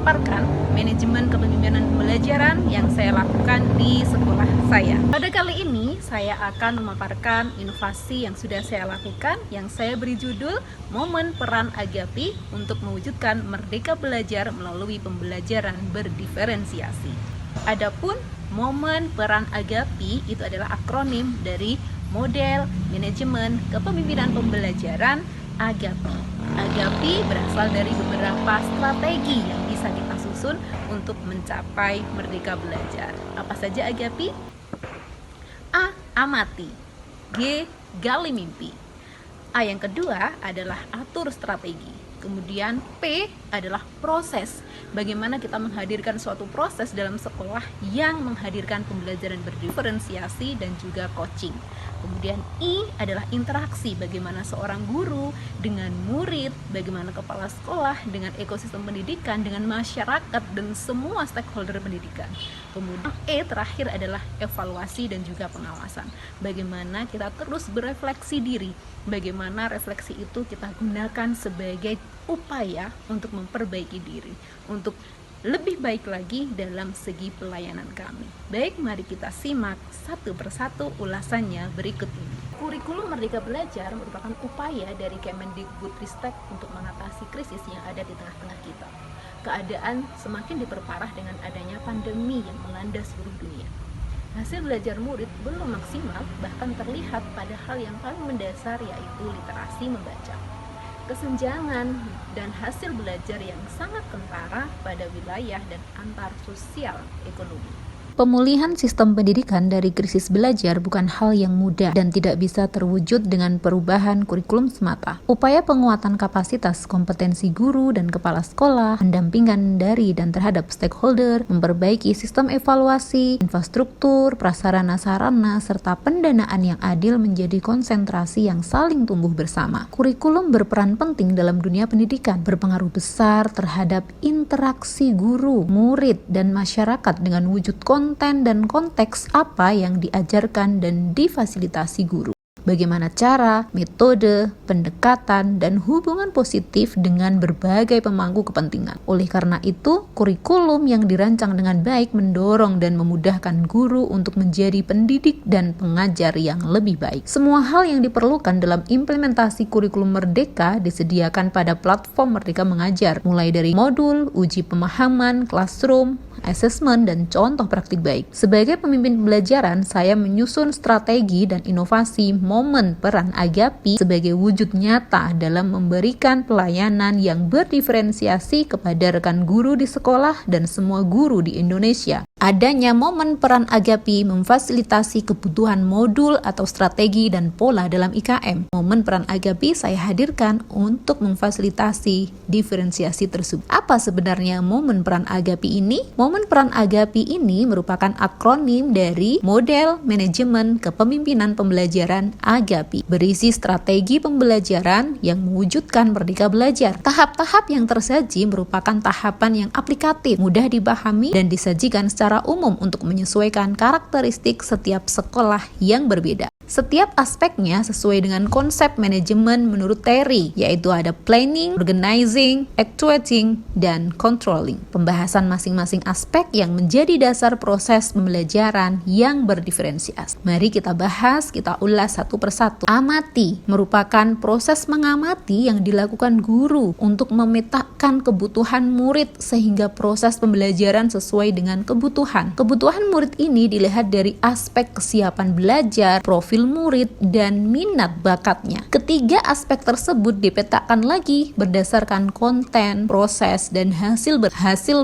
memaparkan manajemen kepemimpinan pembelajaran yang saya lakukan di sekolah saya. Pada kali ini saya akan memaparkan inovasi yang sudah saya lakukan yang saya beri judul Momen Peran Agapi untuk mewujudkan merdeka belajar melalui pembelajaran berdiferensiasi. Adapun Momen Peran Agapi itu adalah akronim dari Model Manajemen Kepemimpinan Pembelajaran Agapi. Agapi berasal dari beberapa strategi yang bisa kita susun untuk mencapai merdeka belajar. Apa saja Agapi? A. Amati. G. Gali mimpi. A yang kedua adalah atur strategi. Kemudian P adalah proses. Bagaimana kita menghadirkan suatu proses dalam sekolah yang menghadirkan pembelajaran berdiferensiasi dan juga coaching. Kemudian I adalah interaksi, bagaimana seorang guru dengan murid, bagaimana kepala sekolah dengan ekosistem pendidikan, dengan masyarakat dan semua stakeholder pendidikan. Kemudian E terakhir adalah evaluasi dan juga pengawasan. Bagaimana kita terus berefleksi diri, bagaimana refleksi itu kita gunakan sebagai upaya untuk memperbaiki diri, untuk lebih baik lagi dalam segi pelayanan kami. Baik, mari kita simak satu persatu ulasannya berikut ini. Kurikulum Merdeka Belajar merupakan upaya dari Kemendikbudristek untuk mengatasi krisis yang ada di tengah-tengah kita. Keadaan semakin diperparah dengan adanya pandemi yang melanda seluruh dunia. Hasil belajar murid belum maksimal, bahkan terlihat pada hal yang paling mendasar, yaitu literasi membaca. Kesenjangan dan hasil belajar yang sangat kentara pada wilayah dan antar sosial ekonomi. Pemulihan sistem pendidikan dari krisis belajar bukan hal yang mudah dan tidak bisa terwujud dengan perubahan kurikulum semata. Upaya penguatan kapasitas kompetensi guru dan kepala sekolah, pendampingan dari dan terhadap stakeholder, memperbaiki sistem evaluasi, infrastruktur, prasarana-sarana, serta pendanaan yang adil menjadi konsentrasi yang saling tumbuh bersama. Kurikulum berperan penting dalam dunia pendidikan, berpengaruh besar terhadap interaksi guru, murid, dan masyarakat dengan wujud konten dan konteks apa yang diajarkan dan difasilitasi guru. Bagaimana cara, metode, pendekatan, dan hubungan positif dengan berbagai pemangku kepentingan. Oleh karena itu, kurikulum yang dirancang dengan baik mendorong dan memudahkan guru untuk menjadi pendidik dan pengajar yang lebih baik. Semua hal yang diperlukan dalam implementasi kurikulum Merdeka disediakan pada platform Merdeka Mengajar, mulai dari modul, uji pemahaman, classroom, asesmen, dan contoh praktik baik. Sebagai pemimpin pembelajaran, saya menyusun strategi dan inovasi momen peran Agapi sebagai wujud nyata dalam memberikan pelayanan yang berdiferensiasi kepada rekan guru di sekolah dan semua guru di Indonesia. Adanya momen peran Agapi memfasilitasi kebutuhan modul atau strategi dan pola dalam IKM. Momen peran Agapi saya hadirkan untuk memfasilitasi diferensiasi tersebut. Apa sebenarnya momen peran Agapi ini? Momen peran Agapi ini merupakan akronim dari Model Manajemen Kepemimpinan Pembelajaran Agapi, berisi strategi pembelajaran yang mewujudkan merdeka belajar. Tahap-tahap yang tersaji merupakan tahapan yang aplikatif, mudah dipahami, dan disajikan secara umum untuk menyesuaikan karakteristik setiap sekolah yang berbeda. Setiap aspeknya sesuai dengan konsep manajemen menurut Terry, yaitu ada planning, organizing, actuating, dan controlling. Pembahasan masing-masing aspek yang menjadi dasar proses pembelajaran yang berdiferensiasi. Mari kita bahas, kita ulas satu persatu. Amati merupakan proses mengamati yang dilakukan guru untuk memetakan kebutuhan murid sehingga proses pembelajaran sesuai dengan kebutuhan. Kebutuhan murid ini dilihat dari aspek kesiapan belajar, profil murid, dan minat bakatnya. Ketiga aspek tersebut dipetakan lagi berdasarkan konten, proses, dan hasil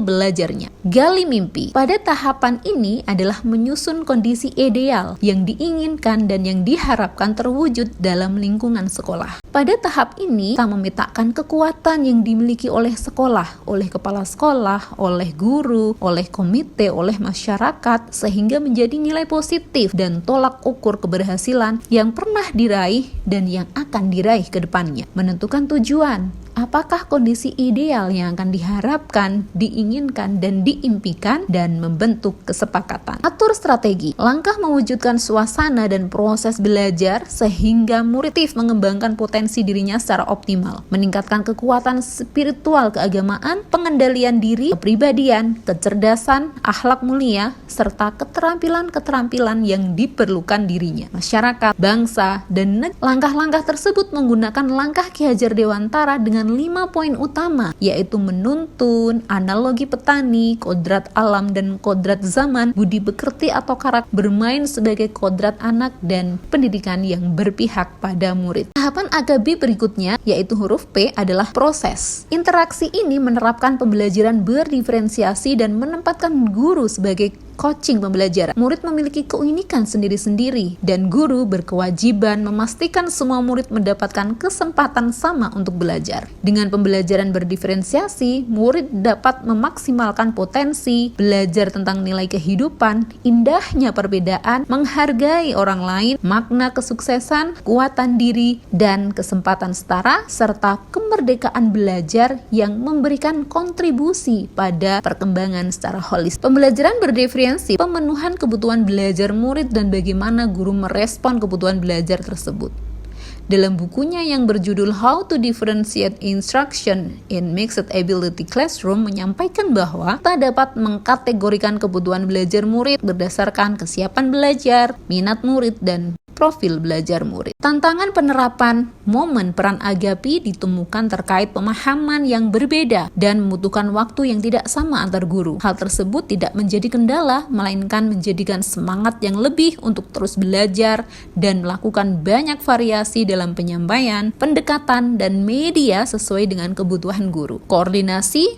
belajarnya. Gali mimpi. Pada tahapan ini adalah menyusun kondisi ideal yang diinginkan dan yang diharapkan terwujud dalam lingkungan sekolah. Pada tahap ini, kita memetakan kekuatan yang dimiliki oleh sekolah, oleh kepala sekolah, oleh guru, oleh komite, oleh masyarakat, sehingga menjadi nilai positif dan tolak ukur keberhasilan yang pernah diraih dan yang akan diraih ke depannya. Menentukan tujuan, apakah kondisi ideal yang akan diharapkan, diinginkan, dan diimpikan, dan membentuk kesepakatan. Atur strategi, langkah mewujudkan suasana dan proses belajar sehingga murid mengembangkan potensi dirinya secara optimal, meningkatkan kekuatan spiritual keagamaan, pengendalian diri, kepribadian, kecerdasan, akhlak mulia, serta keterampilan-keterampilan yang diperlukan dirinya, masyarakat, bangsa, dan negara. Langkah-langkah tersebut menggunakan langkah Ki Hajar Dewantara dengan 5 poin utama, yaitu menuntun, analogi petani, kodrat alam dan kodrat zaman, budi pekerti atau karakter, bermain sebagai kodrat anak, dan pendidikan yang berpihak pada murid. Tahapan AGABI berikutnya, yaitu huruf P, adalah proses. Interaksi ini menerapkan pembelajaran berdiferensiasi dan menempatkan guru sebagai coaching pembelajaran. Murid memiliki keunikan sendiri-sendiri dan guru berkewajiban memastikan semua murid mendapatkan kesempatan sama untuk belajar. Dengan pembelajaran berdiferensiasi, murid dapat memaksimalkan potensi, belajar tentang nilai kehidupan, indahnya perbedaan, menghargai orang lain, makna kesuksesan, kekuatan diri, dan kesempatan setara, serta kemerdekaan belajar yang memberikan kontribusi pada perkembangan secara holistik. Pembelajaran berdiferensiasi, pemenuhan kebutuhan belajar murid dan bagaimana guru merespon kebutuhan belajar tersebut. Dalam bukunya yang berjudul How to Differentiate Instruction in Mixed Ability Classroom menyampaikan bahwa kita dapat mengkategorikan kebutuhan belajar murid berdasarkan kesiapan belajar, minat murid, dan profil belajar murid. Tantangan penerapan momen peran AGAPI ditemukan terkait pemahaman yang berbeda dan membutuhkan waktu yang tidak sama antar guru. Hal tersebut tidak menjadi kendala, melainkan menjadikan semangat yang lebih untuk terus belajar dan melakukan banyak variasi dalam penyampaian, pendekatan, dan media sesuai dengan kebutuhan guru. Koordinasi,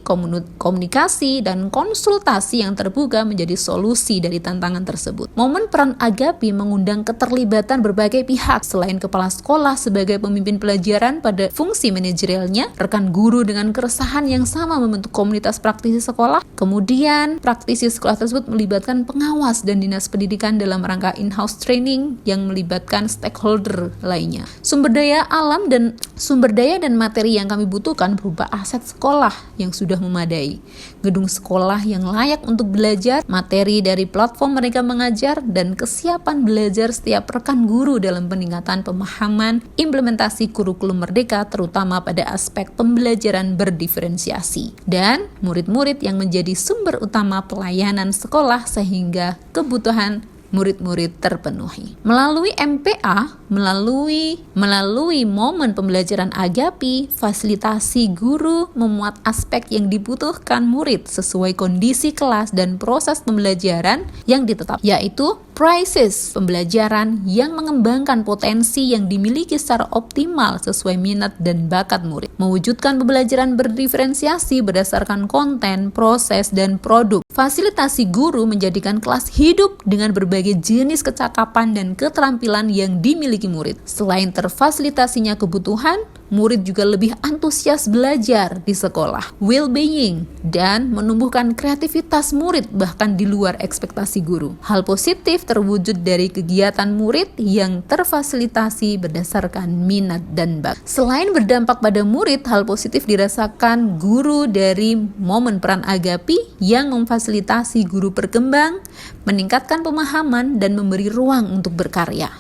komunikasi, dan konsultasi yang terbuka menjadi solusi dari tantangan tersebut. Momen peran AGAPI mengundang keterlibatan berbagai pihak. Selain kepala sekolah sebagai pemimpin pelajaran pada fungsi manajerialnya, rekan guru dengan keresahan yang sama membentuk komunitas praktisi sekolah. Kemudian, praktisi sekolah tersebut melibatkan pengawas dan dinas pendidikan dalam rangka in-house training yang melibatkan stakeholder lainnya. Sumber daya dan materi yang kami butuhkan berupa aset sekolah yang sudah memadai, gedung sekolah yang layak untuk belajar, materi dari platform mereka mengajar, dan kesiapan belajar setiap rekan guru dalam peningkatan pemahaman implementasi kurikulum merdeka terutama pada aspek pembelajaran berdiferensiasi, dan murid-murid yang menjadi sumber utama pelayanan sekolah sehingga kebutuhan murid-murid terpenuhi. Melalui MPA, melalui momen pembelajaran AGAPI, fasilitasi guru memuat aspek yang dibutuhkan murid sesuai kondisi kelas dan proses pembelajaran yang ditetapkan, yaitu Prices, pembelajaran yang mengembangkan potensi yang dimiliki secara optimal sesuai minat dan bakat murid. Mewujudkan pembelajaran berdiferensiasi berdasarkan konten, proses, dan produk. Fasilitasi guru menjadikan kelas hidup dengan berbagai jenis kecakapan dan keterampilan yang dimiliki murid. Selain terfasilitasinya kebutuhan, murid juga lebih antusias belajar di sekolah, well-being, dan menumbuhkan kreativitas murid bahkan di luar ekspektasi guru. Hal positif terwujud dari kegiatan murid yang terfasilitasi berdasarkan minat dan bakat. Selain berdampak pada murid, hal positif dirasakan guru dari momen peran AGAPI yang memfasilitasi guru berkembang, meningkatkan pemahaman, dan memberi ruang untuk berkarya,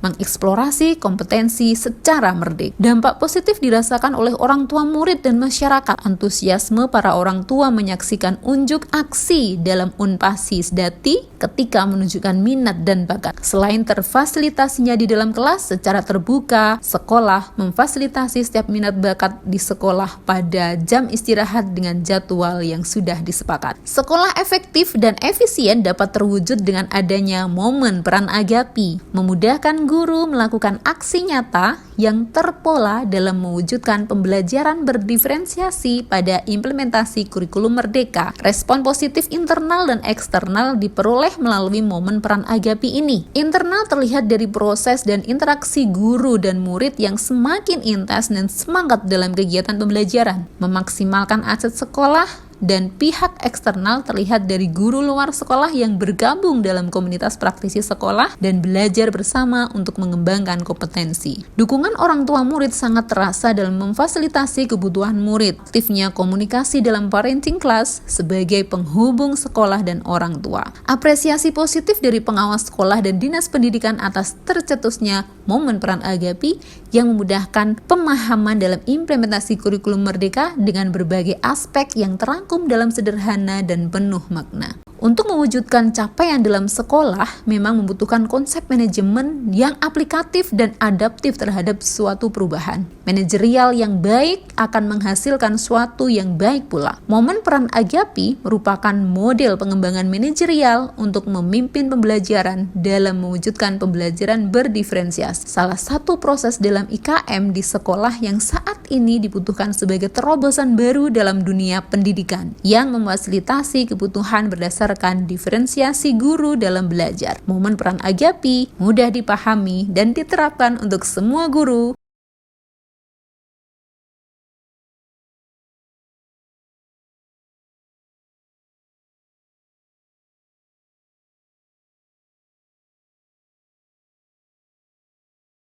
mengeksplorasi kompetensi secara merdeka. Dampak positif dirasakan oleh orang tua murid dan masyarakat. Antusiasme para orang tua menyaksikan unjuk aksi dalam Unpasi Sdati ketika menunjukkan minat dan bakat. Selain terfasilitasinya di dalam kelas secara terbuka, sekolah memfasilitasi setiap minat bakat di sekolah pada jam istirahat dengan jadwal yang sudah disepakati. Sekolah efektif dan efisien dapat terwujud dengan adanya momen peran AGAPI, memudahkan guru melakukan aksi nyata yang terpola dalam mewujudkan pembelajaran berdiferensiasi pada implementasi kurikulum merdeka. Respon positif internal dan eksternal diperoleh melalui momen peran AGAPI ini. Internal terlihat dari proses dan interaksi guru dan murid yang semakin intens dan semangat dalam kegiatan pembelajaran, memaksimalkan aset sekolah dan pihak eksternal terlihat dari guru luar sekolah yang bergabung dalam komunitas praktisi sekolah dan belajar bersama untuk mengembangkan kompetensi. Dukungan orang tua murid sangat terasa dalam memfasilitasi kebutuhan murid. Aktifnya komunikasi dalam parenting class sebagai penghubung sekolah dan orang tua. Apresiasi positif dari pengawas sekolah dan dinas pendidikan atas tercetusnya momen peran Agapi yang memudahkan pemahaman dalam implementasi kurikulum Merdeka dengan berbagai aspek yang terangkum dalam sederhana dan penuh makna. Untuk mewujudkan capaian dalam sekolah memang membutuhkan konsep manajemen yang aplikatif dan adaptif terhadap suatu perubahan. Manajerial yang baik akan menghasilkan suatu yang baik pula. Momen peran Agapi merupakan model pengembangan manajerial untuk memimpin pembelajaran dalam mewujudkan pembelajaran berdiferensiasi. Salah satu proses dalam IKM di sekolah yang saat ini dibutuhkan sebagai terobosan baru dalam dunia pendidikan yang memfasilitasi kebutuhan berdasarkan diferensiasi guru dalam belajar. Momen peran Agapi mudah dipahami dan diterapkan untuk semua guru